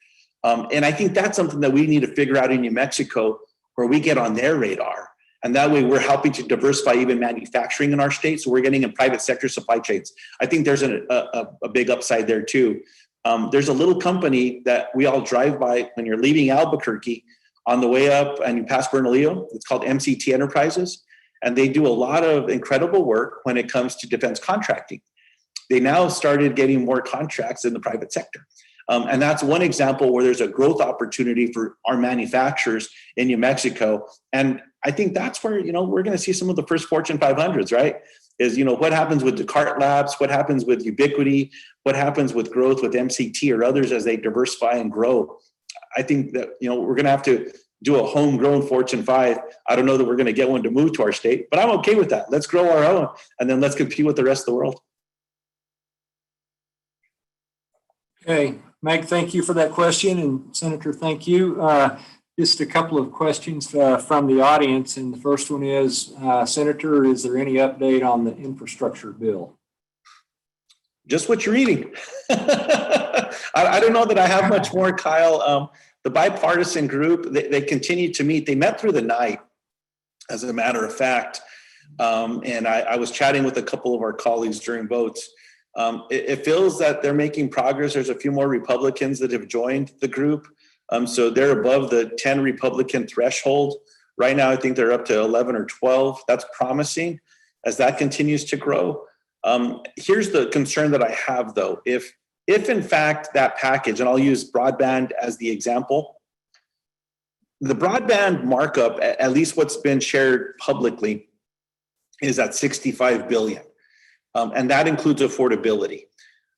And I think that's something that we need to figure out in New Mexico where we get on their radar. And that way we're helping to diversify even manufacturing in our state. So we're getting in private sector supply chains. I think there's a big upside there too. There's a little company that we all drive by when you're leaving Albuquerque on the way up and you pass Bernalillo. It's called MCT Enterprises. And they do a lot of incredible work when it comes to defense contracting. They now started getting more contracts in the private sector. And that's one example where there's a growth opportunity for our manufacturers in New Mexico. And I think that's where, we're going to see some of the first Fortune 500s, right? Is, what happens with Descartes Labs, what happens with Ubiquity, what happens with growth with MCT or others as they diversify and grow. I think that, we're going to have to do a homegrown Fortune 5. I don't know that we're going to get one to move to our state, but I'm okay with that. Let's grow our own and then let's compete with the rest of the world. Okay, Meg, thank you for that question. And Senator, thank you. Just a couple of questions from the audience. And the first one is, Senator, is there any update on the infrastructure bill? Just what you're reading. I don't know that I have much more, Kyle. The bipartisan group, they continue to meet. They met through the night, as a matter of fact. And I was chatting with a couple of our colleagues during votes. It feels that they're making progress. There's a few more Republicans that have joined the group. So they're above the 10 Republican threshold. Right now, I think they're up to 11 or 12. That's promising as that continues to grow. Here's the concern that I have, though. If in fact that package, and I'll use broadband as the example, the broadband markup, at least what's been shared publicly, is at $65 billion. And that includes affordability.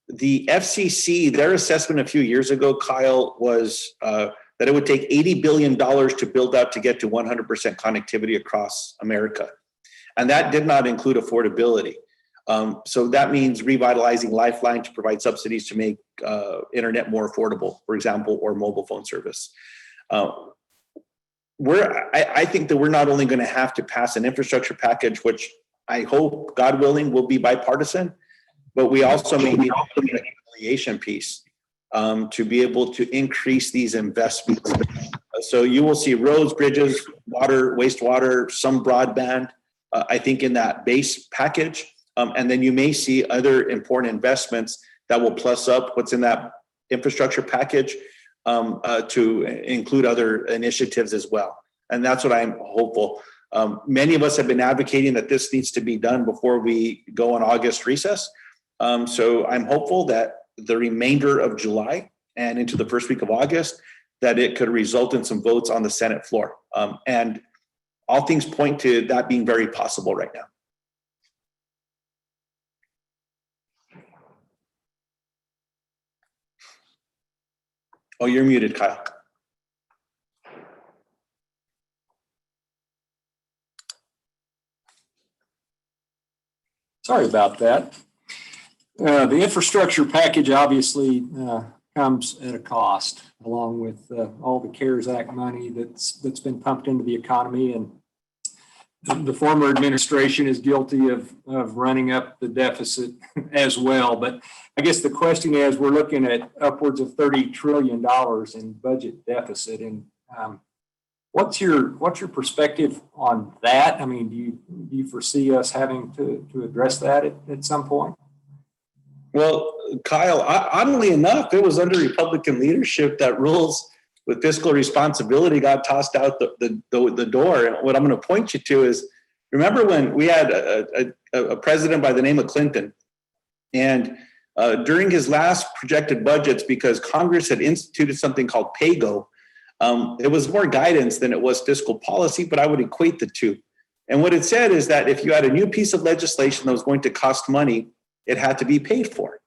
The FCC, their assessment a few years ago, Kyle, was that it would take $80 billion to build up to get to 100% connectivity across America. And that did not include affordability. So that means revitalizing Lifeline to provide subsidies to make internet more affordable, for example, or mobile phone service. I think that we're not only going to have to pass an infrastructure package, which I hope, God willing, will be bipartisan, but we also may need a reconciliation piece to be able to increase these investments. So you will see roads, bridges, water, wastewater, some broadband, I think in that base package. And then you may see other important investments that will plus up what's in that infrastructure package to include other initiatives as well. And that's what I'm hopeful. Many of us have been advocating that this needs to be done before we go on August recess. So I'm hopeful that the remainder of July and into the first week of August, that it could result in some votes on the Senate floor. And all things point to that being very possible right now. Oh, you're muted, Kyle. Sorry about that. The infrastructure package obviously comes at a cost, along with all the CARES Act money that's been pumped into the economy. And the former administration is guilty of running up the deficit as well. But I guess the question is, we're looking at upwards of $30 trillion in budget deficit. And what's your perspective on that? I mean, do you foresee us having to address that at some point? Well, Kyle, oddly enough, it was under Republican leadership that rules with fiscal responsibility got tossed out the door. And what I'm going to point you to is, remember when we had a president by the name of Clinton, and during his last projected budgets, because Congress had instituted something called PAYGO, it was more guidance than it was fiscal policy, but I would equate the two. And what it said is that if you had a new piece of legislation that was going to cost money, it had to be paid for.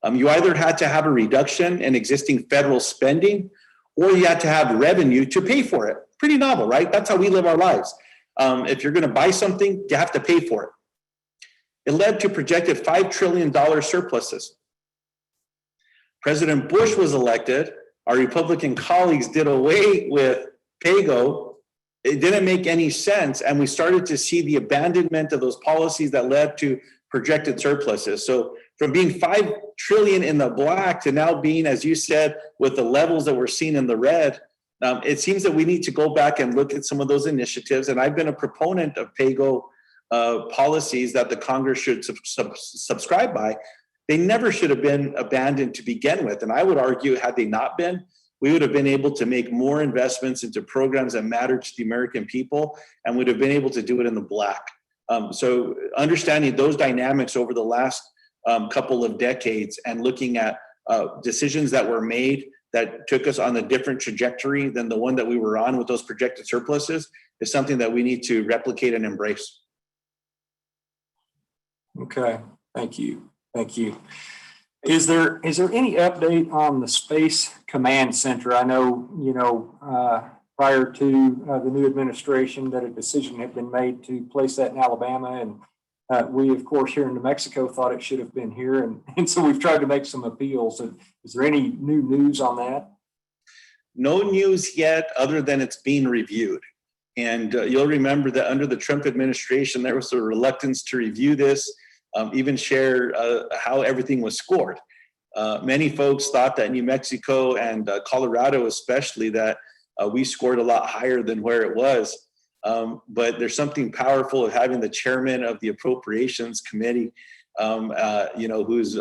You either had to have a reduction in existing federal spending, or you had to have revenue to pay for it. Pretty novel, right? That's how we live our lives. If you're going to buy something, you have to pay for it. It led to projected $5 trillion surpluses. President Bush was elected. Our Republican colleagues did away with PAYGO. It didn't make any sense. And we started to see the abandonment of those policies that led to projected surpluses. So from being $5 trillion in the black to now being, as you said, with the levels that we're seeing in the red, it seems that we need to go back and look at some of those initiatives. And I've been a proponent of PAYGO policies that the Congress should subscribe by. They never should have been abandoned to begin with. And I would argue, had they not been, we would have been able to make more investments into programs that matter to the American people, and would have been able to do it in the black. So understanding those dynamics over the last couple of decades and looking at decisions that were made that took us on a different trajectory than the one that we were on with those projected surpluses is something that we need to replicate and embrace. Okay, thank you. Thank you. Is there any update on the Space Command Center? I know, prior to the new administration that a decision had been made to place that in Alabama. And we, of course, here in New Mexico thought it should have been here. And so we've tried to make some appeals. Is there any new news on that? No news yet, other than it's being reviewed. And you'll remember that under the Trump administration, there was a reluctance to review this, even share how everything was scored. Many folks thought that New Mexico and Colorado especially, that we scored a lot higher than where it was. But there's something powerful of having the chairman of the Appropriations Committee, who's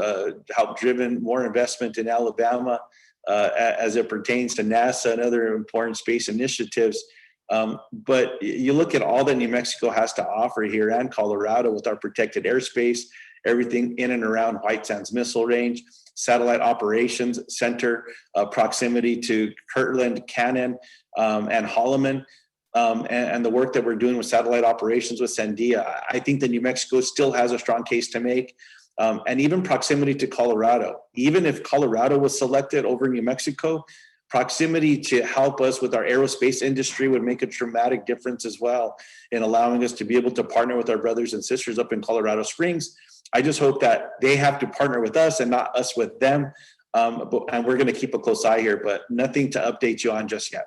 helped driven more investment in Alabama as it pertains to NASA and other important space initiatives. But you look at all that New Mexico has to offer here and Colorado with our protected airspace, everything in and around White Sands Missile Range, Satellite Operations Center, proximity to Kirtland, Cannon, and Holloman, and the work that we're doing with satellite operations with Sandia. I think that New Mexico still has a strong case to make, and even proximity to Colorado. Even if Colorado was selected over New Mexico, proximity to help us with our aerospace industry would make a dramatic difference as well in allowing us to be able to partner with our brothers and sisters up in Colorado Springs. I just hope that they have to partner with us and not us with them. And we're going to keep a close eye here, but nothing to update you on just yet.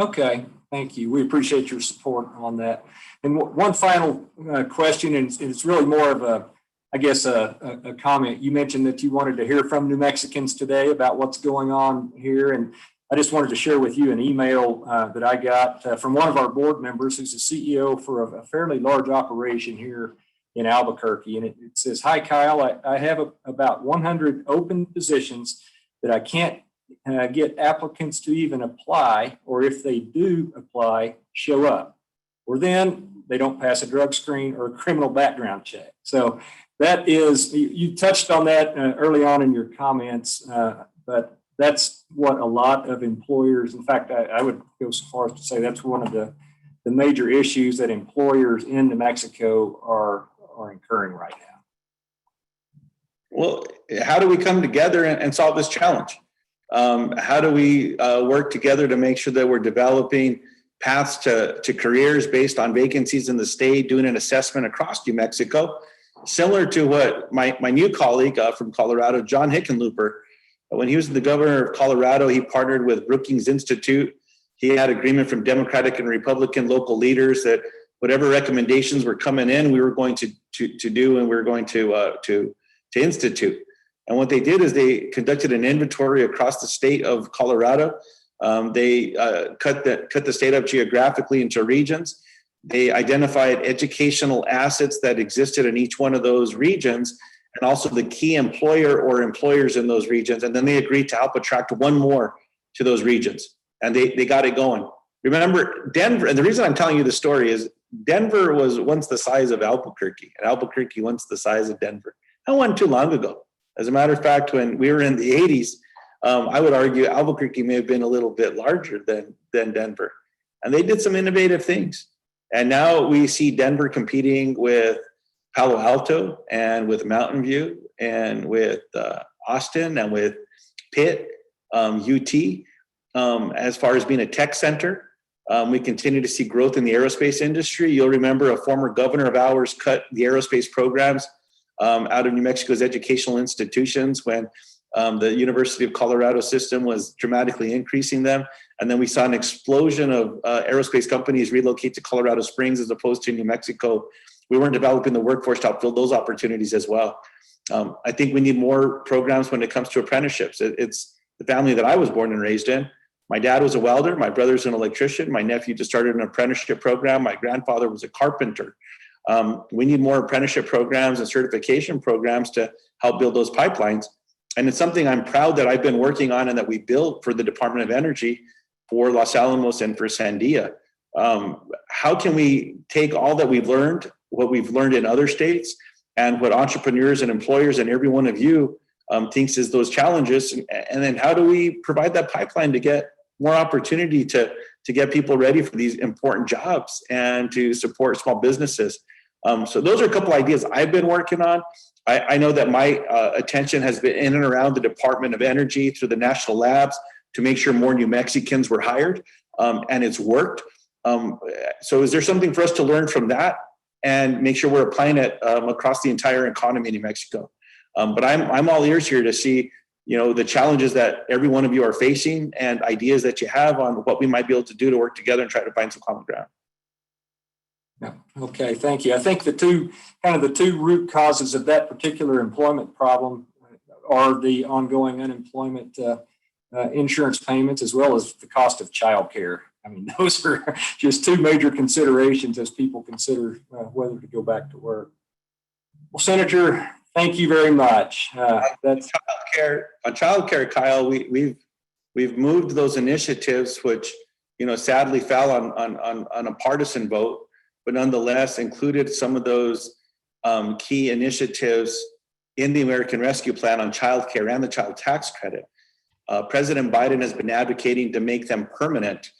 Okay, thank you. We appreciate your support on that. And one final question, and it's really more of a comment. You mentioned that you wanted to hear from New Mexicans today about what's going on here. And I just wanted to share with you an email that I got from one of our board members who's a CEO for a fairly large operation here in Albuquerque. And it says, "Hi, Kyle, I have about 100 open positions that I can't get applicants to even apply, or if they do apply, show up. Or then they don't pass a drug screen or a criminal background check." So that is, you touched on that early on in your comments, but that's what a lot of employers, in fact, I would go so far as to say that's one of the major issues that employers in New Mexico are incurring right now. Well, how do we come together and solve this challenge? How do we work together to make sure that we're developing paths to careers based on vacancies in the state, doing an assessment across New Mexico, similar to what my new colleague from Colorado, John Hickenlooper, when he was the governor of Colorado, he partnered with Brookings Institute. He had agreement from Democratic and Republican local leaders that whatever recommendations were coming in, we were going to do, and we were going to institute. And what they did is they conducted an inventory across the state of Colorado. They cut the state up geographically into regions. They identified educational assets that existed in each one of those regions, and also the key employer or employers in those regions. And then they agreed to help attract one more to those regions. And they got it going. Remember, Denver, and the reason I'm telling you the story is Denver was once the size of Albuquerque, and Albuquerque once the size of Denver. That wasn't too long ago. As a matter of fact, when we were in the 80s, I would argue Albuquerque may have been a little bit larger than Denver. And they did some innovative things. And now we see Denver competing with Palo Alto and with Mountain View and with Austin and with Pitt, UT, as far as being a tech center. We continue to see growth in the aerospace industry. You'll remember a former governor of ours cut the aerospace programs out of New Mexico's educational institutions when the University of Colorado system was dramatically increasing them. And then we saw an explosion of aerospace companies relocate to Colorado Springs as opposed to New Mexico. We weren't developing the workforce to help fill those opportunities as well. I think we need more programs when it comes to apprenticeships. It's the family that I was born and raised in. My dad was a welder. My brother's an electrician. My nephew just started an apprenticeship program. My grandfather was a carpenter. We need more apprenticeship programs and certification programs to help build those pipelines. And it's something I'm proud that I've been working on and that we built for the Department of Energy for Los Alamos and for Sandia. How can we take all that we've learned, what we've learned in other states, and what entrepreneurs and employers and every one of you thinks is those challenges. And then how do we provide that pipeline to get more opportunity to get people ready for these important jobs and to support small businesses? So those are a couple ideas I've been working on. I know that my attention has been in and around the Department of Energy through the national labs to make sure more New Mexicans were hired, and it's worked. So is there something for us to learn from that and make sure we're applying it across the entire economy in New Mexico? But I'm all ears here to see, the challenges that every one of you are facing and ideas that you have on what we might be able to do to work together and try to find some common ground. Yeah. Okay, thank you. I think the two root causes of that particular employment problem are the ongoing unemployment insurance payments, as well as the cost of childcare. I mean, those are just two major considerations as people consider whether to go back to work. Well, Senator, thank you very much. That's on childcare, Kyle. We've moved those initiatives, which sadly fell on a partisan vote, but nonetheless included some of those key initiatives in the American Rescue Plan on childcare and the child tax credit. President Biden has been advocating to make them permanent.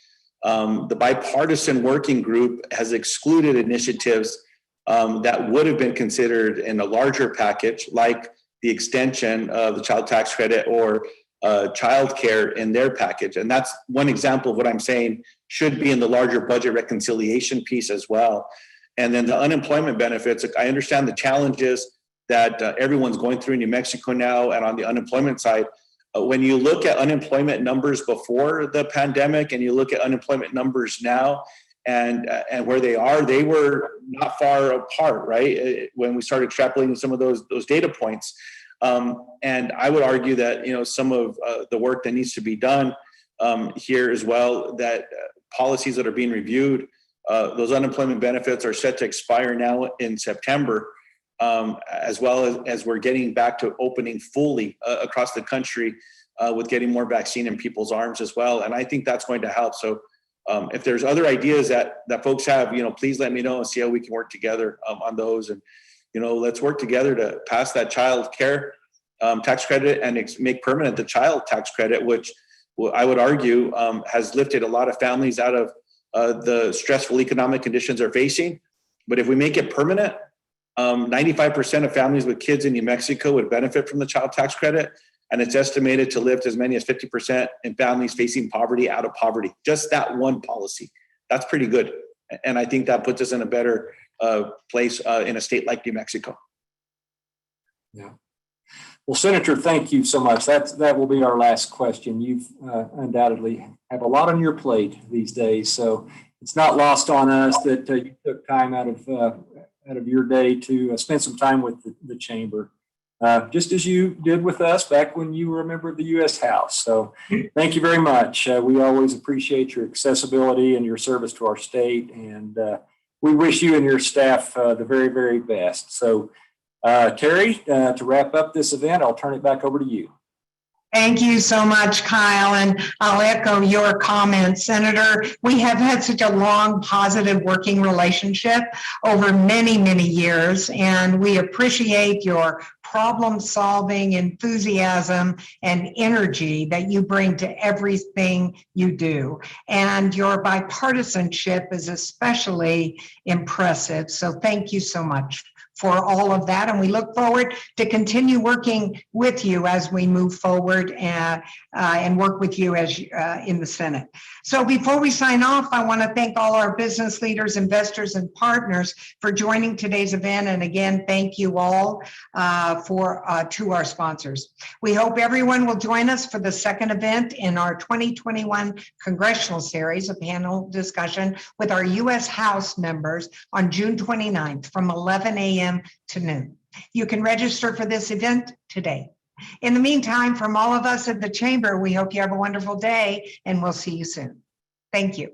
The bipartisan working group has excluded initiatives that would have been considered in a larger package, like the extension of the child tax credit or childcare in their package. And that's one example of what I'm saying should be in the larger budget reconciliation piece as well. And then the unemployment benefits, I understand the challenges that everyone's going through in New Mexico now and on the unemployment side. When you look at unemployment numbers before the pandemic and you look at unemployment numbers now and where they are, they were not far apart, right? When we started extrapolating some of those data points. And I would argue that, some of the work that needs to be done here as well, that policies that are being reviewed, those unemployment benefits are set to expire now in September, as well as we're getting back to opening fully across the country with getting more vaccine in people's arms as well. And I think that's going to help. So if there's other ideas that folks have, please let me know and see how we can work together on those. And, let's work together to pass that child care tax credit and make permanent the child tax credit, which I would argue has lifted a lot of families out of the stressful economic conditions they're facing. But if we make it permanent, 95% of families with kids in New Mexico would benefit from the child tax credit. And it's estimated to lift as many as 50% in families facing poverty out of poverty. Just that one policy. That's pretty good. And I think that puts us in a better place in a state like New Mexico. Yeah. Well, Senator, thank you so much. That will be our last question. You've undoubtedly have a lot on your plate these days, so it's not lost on us that you took time out of your day to spend some time with the chamber, just as you did with us back when you were a member of the U.S. House. So thank you very much. We always appreciate your accessibility and your service to our state, and we wish you and your staff the very, very best. So Terry, to wrap up this event, I'll turn it back over to you. Thank you so much, Kyle, and I'll echo your comments. Senator, we have had such a long, positive working relationship over many, many years, and we appreciate your problem-solving enthusiasm and energy that you bring to everything you do. And your bipartisanship is especially impressive, so thank you so much for all of that. And we look forward to continue working with you as we move forward and work with you as in the Senate. So before we sign off, I want to thank all our business leaders, investors, and partners for joining today's event. And again, thank you all to our sponsors. We hope everyone will join us for the second event in our 2021 Congressional Series, a panel discussion with our U.S. House members on June 29th from 11 a.m. to noon. You can register for this event today. In the meantime, from all of us at the Chamber, we hope you have a wonderful day and we'll see you soon. Thank you.